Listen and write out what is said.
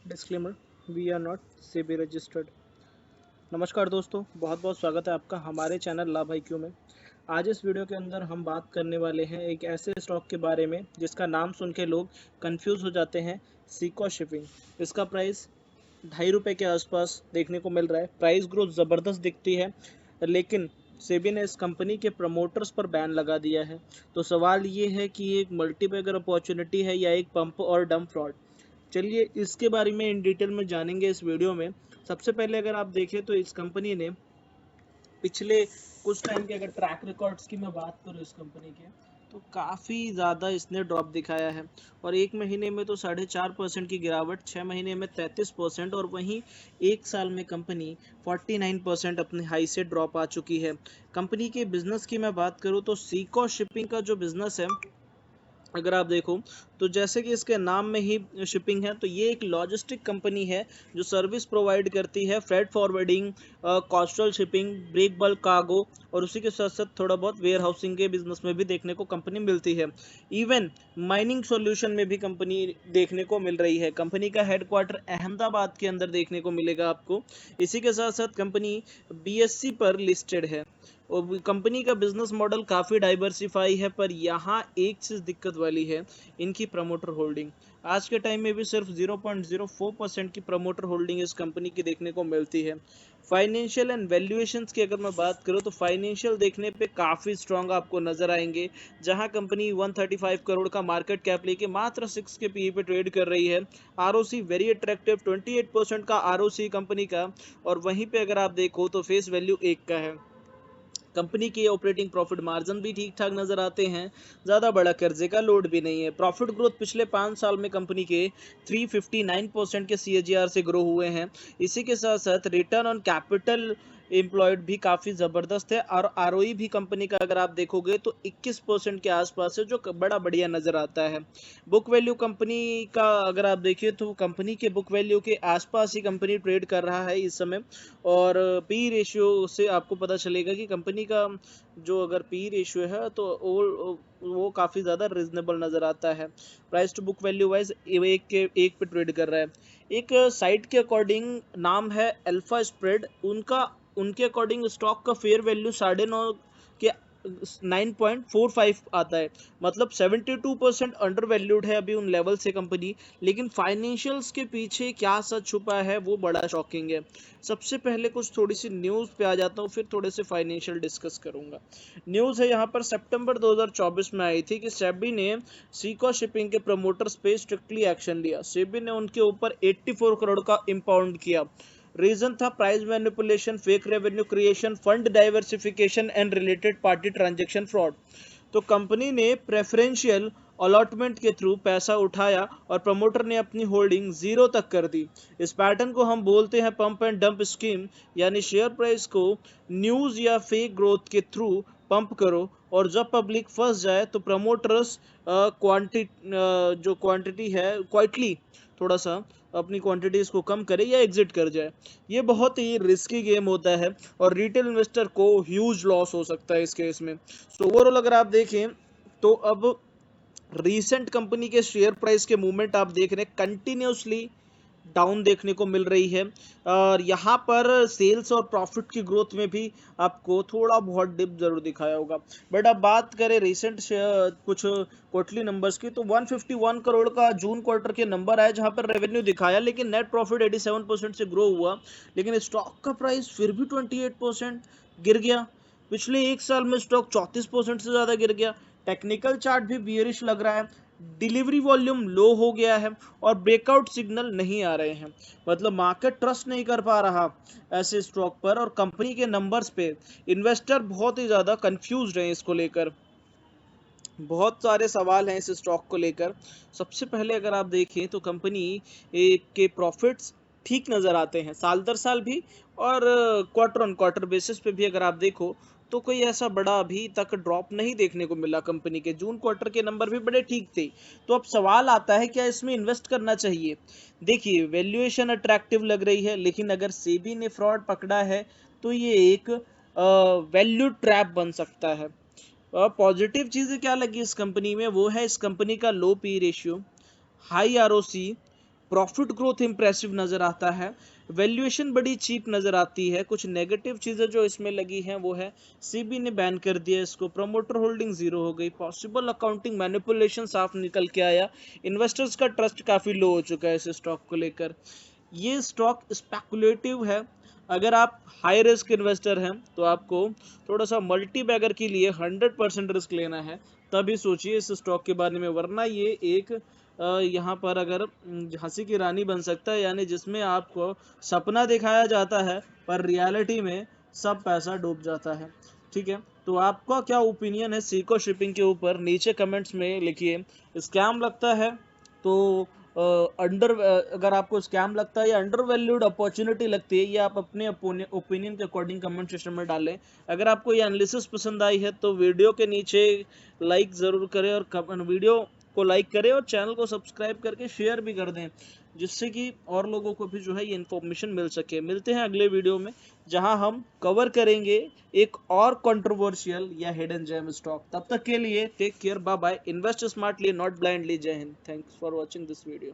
Disclaimer, we are not SEBI registered. नमस्कार दोस्तों, बहुत बहुत स्वागत है आपका हमारे चैनल लाभ IQ में। आज इस वीडियो के अंदर हम बात करने वाले हैं एक ऐसे स्टॉक के बारे में जिसका नाम सुन के लोग कंफ्यूज हो जाते हैं, सीको शिपिंग। इसका प्राइस ₹2.5 के आसपास देखने को मिल रहा है। प्राइस ग्रोथ ज़बरदस्त दिखती है, लेकिन सेबी ने इस कंपनी के प्रमोटर्स पर बैन लगा दिया है। तो सवाल ये है कि ये एक मल्टीबैगर अपॉर्चुनिटी है या एक पंप और डंप फ्रॉड। चलिए इसके बारे में इन डिटेल में जानेंगे इस वीडियो में। सबसे पहले अगर आप देखें तो इस कंपनी ने पिछले कुछ टाइम के अगर ट्रैक रिकॉर्ड्स की मैं बात करूँ इस कंपनी के, तो काफ़ी ज़्यादा इसने ड्रॉप दिखाया है। और एक महीने में तो 4.5% की गिरावट, 6 महीने में 33%, और वहीं एक साल में कंपनी 49% अपने हाई से ड्रॉप आ चुकी है। कंपनी के बिजनेस की मैं बात करूँ तो सीको शिपिंग का जो बिजनेस है, अगर आप देखो तो जैसे कि इसके नाम में ही शिपिंग है, तो ये एक लॉजिस्टिक कंपनी है जो सर्विस प्रोवाइड करती है freight forwarding, coastal shipping, break bulk cargo, और उसी के साथ साथ थोड़ा बहुत वेयर हाउसिंग के बिजनेस में भी देखने को कंपनी मिलती है। इवन माइनिंग सॉल्यूशन में भी कंपनी देखने को मिल रही है। कंपनी का हेडक्वार्टर अहमदाबाद के अंदर देखने को मिलेगा आपको। इसी के साथ साथ कंपनी BSE पर लिस्टेड है और कंपनी का बिजनेस मॉडल काफ़ी डाइवर्सिफाई है। पर यहाँ एक चीज़ दिक्कत वाली है, इनकी प्रमोटर होल्डिंग। आज के टाइम में भी सिर्फ 0.04% की प्रमोटर होल्डिंग इस कंपनी की देखने को मिलती है। फाइनेंशियल एंड वैल्यूएशंस की अगर मैं बात करूँ तो फाइनेंशियल देखने पे काफ़ी स्ट्रांग आपको नजर आएंगे, जहां कंपनी 135 करोड़ का मार्केट कैप लेके मात्र 6 के PE पे ट्रेड कर रही है। ROC वेरी अट्रैक्टिव, 28% का ROC कंपनी का, और वहीं पे अगर आप देखो तो फेस वैल्यू 1 का है। कंपनी के ऑपरेटिंग प्रॉफिट मार्जिन भी ठीक ठाक नजर आते हैं, ज़्यादा बड़ा कर्जे का लोड भी नहीं है। प्रॉफिट ग्रोथ पिछले 5 साल में कंपनी के 359% के CAGR से ग्रो हुए हैं। इसी के साथ साथ रिटर्न ऑन कैपिटल एम्प्लॉयड भी काफ़ी ज़बरदस्त है, और ROE भी कंपनी का अगर आप देखोगे तो 21% के आसपास है, जो बड़ा बढ़िया नज़र आता है। बुक वैल्यू कंपनी का अगर आप देखिए तो कंपनी के बुक वैल्यू के आसपास ही कंपनी ट्रेड कर रहा है इस समय। और पी रेशियो से आपको पता चलेगा कि कंपनी का जो अगर पी रेशियो है तो वो काफ़ी ज़्यादा रिजनेबल नज़र आता है। Price to book value wise एक पे ट्रेड कर रहा है। एक साइट के अकॉर्डिंग नाम है अल्फा स्प्रेड, उनके अकॉर्डिंग स्टॉक का फेयर वैल्यू 9.5 के 9.45 आता है। मतलब 72% अंडर वैल्यूड है अभी उन लेवल से कंपनी। लेकिन फाइनेंशियल्स के पीछे क्या सच छुपा है वो बड़ा शॉकिंग है। सबसे पहले कुछ थोड़ी सी न्यूज़ पे आ जाता हूँ, फिर थोड़े से फाइनेंशियल डिस्कस करूंगा। न्यूज़ है यहाँ पर सितंबर 2024 में आई थी कि सेबी ने सीको शिपिंग के प्रमोटर्स पे स्ट्रिक्टली एक्शन लिया। सेबी ने उनके ऊपर 84 करोड़ का इम्पाउंड किया। रीजन था price manipulation, fake revenue creation, fund diversification and related party transaction fraud. तो कंपनी ने प्रेफरेंशियल अलॉटमेंट के थ्रू पैसा उठाया और प्रमोटर ने अपनी होल्डिंग जीरो तक कर दी। इस पैटर्न को हम बोलते हैं पंप एंड डंप स्कीम, यानी शेयर प्राइस को न्यूज़ या फेक ग्रोथ के थ्रू पंप करो, और जब पब्लिक फंस जाए तो प्रमोटर्स जो क्वांटिटी है क्वाइटली थोड़ा सा अपनी क्वांटिटीज को कम करे या एग्जिट कर जाए। ये बहुत ही रिस्की गेम होता है और रिटेल इन्वेस्टर को ह्यूज लॉस हो सकता है इस केस में। सो ओवरऑल अगर आप देखें तो अब रीसेंट कंपनी के शेयर प्राइस के मूवमेंट आप देख रहे हैं कंटिन्यूसली डाउन देखने को मिल रही है, और यहाँ पर सेल्स और प्रॉफिट की ग्रोथ में भी आपको थोड़ा बहुत डिप जरूर दिखाया होगा। बट अब बात करें रिसेंट कुछ क्वार्टरली नंबर्स की, तो 151 करोड़ का जून क्वार्टर के नंबर आया जहाँ पर रेवेन्यू दिखाया, लेकिन नेट प्रॉफिट 87% से ग्रो हुआ। लेकिन स्टॉक का प्राइस फिर भी 28% गिर गया। पिछले एक साल में स्टॉक 34% से ज़्यादा गिर गया। टेक्निकल चार्ट भी बियरिश लग रहा है। डिलीवरी वॉल्यूम लो हो गया है और ब्रेकआउट सिग्नल नहीं आ रहे हैं। मतलब मार्केट ट्रस्ट नहीं कर पा रहा ऐसे स्टॉक पर, और कंपनी के नंबर्स पे इन्वेस्टर बहुत ही ज़्यादा कंफ्यूज हैं इसको लेकर। बहुत सारे सवाल हैं इस स्टॉक को लेकर। सबसे पहले अगर आप देखें तो कंपनी के प्रॉफिट्स ठीक नज़र आते हैं साल दर साल भी, और क्वार्टर ऑन क्वार्टर बेसिस पे भी अगर आप देखो तो कोई ऐसा बड़ा अभी तक ड्रॉप नहीं देखने को मिला। कंपनी के जून क्वार्टर के नंबर भी बड़े ठीक थे। तो अब सवाल आता है क्या इसमें इन्वेस्ट करना चाहिए। देखिए वैल्यूएशन अट्रैक्टिव लग रही है, लेकिन अगर सेबी ने फ्रॉड पकड़ा है तो ये एक वैल्यू ट्रैप बन सकता है। पॉजिटिव चीज़ें क्या लगी इस कंपनी में, वो है इस कंपनी का low P ratio, high ROC, profit growth impressive नजर आता है, वैल्यूएशन बड़ी चीप नजर आती है। कुछ नेगेटिव चीजें जो इसमें लगी हैं वो है सीबी ने बैन कर दिया इसको, प्रमोटर होल्डिंग जीरो हो गई, पॉसिबल अकाउंटिंग मैनिपुलेशन साफ निकल के आया, इन्वेस्टर्स का ट्रस्ट काफी लो हो चुका है इस स्टॉक को लेकर। ये स्टॉक स्पेकुलेटिव है। अगर आप हाई रिस्क इन्वेस्टर हैं तो आपको थोड़ा सा मल्टी बैगर के लिए 100% रिस्क लेना है, तभी सोचिए इस स्टॉक के बारे में, वरना ये एक यहाँ पर अगर झांसी की रानी बन सकता है, यानी जिसमें आपको सपना दिखाया जाता है पर रियलिटी में सब पैसा डूब जाता है। ठीक है, तो आपका क्या ओपिनियन है सीको शिपिंग के ऊपर, नीचे कमेंट्स में लिखिए। स्कैम लगता है तो अगर आपको स्कैम लगता है या अंडर वैल्यूड अपॉर्चुनिटी लगती है, ये आप अपने ओपिनियन के अकॉर्डिंग कमेंट सेक्शन में डालें। अगर आपको ये एनालिसिस पसंद आई है तो वीडियो के नीचे लाइक ज़रूर करें, और वीडियो को लाइक करें और चैनल को सब्सक्राइब करके शेयर भी कर दें, जिससे कि और लोगों को भी जो है ये इन्फॉर्मेशन मिल सके। मिलते हैं अगले वीडियो में जहां हम कवर करेंगे एक और कंट्रोवर्शियल या हिडन जेम स्टॉक। तब तक के लिए take care, bye bye, invest smartly not blindly. जय हिंद, thanks for watching this video.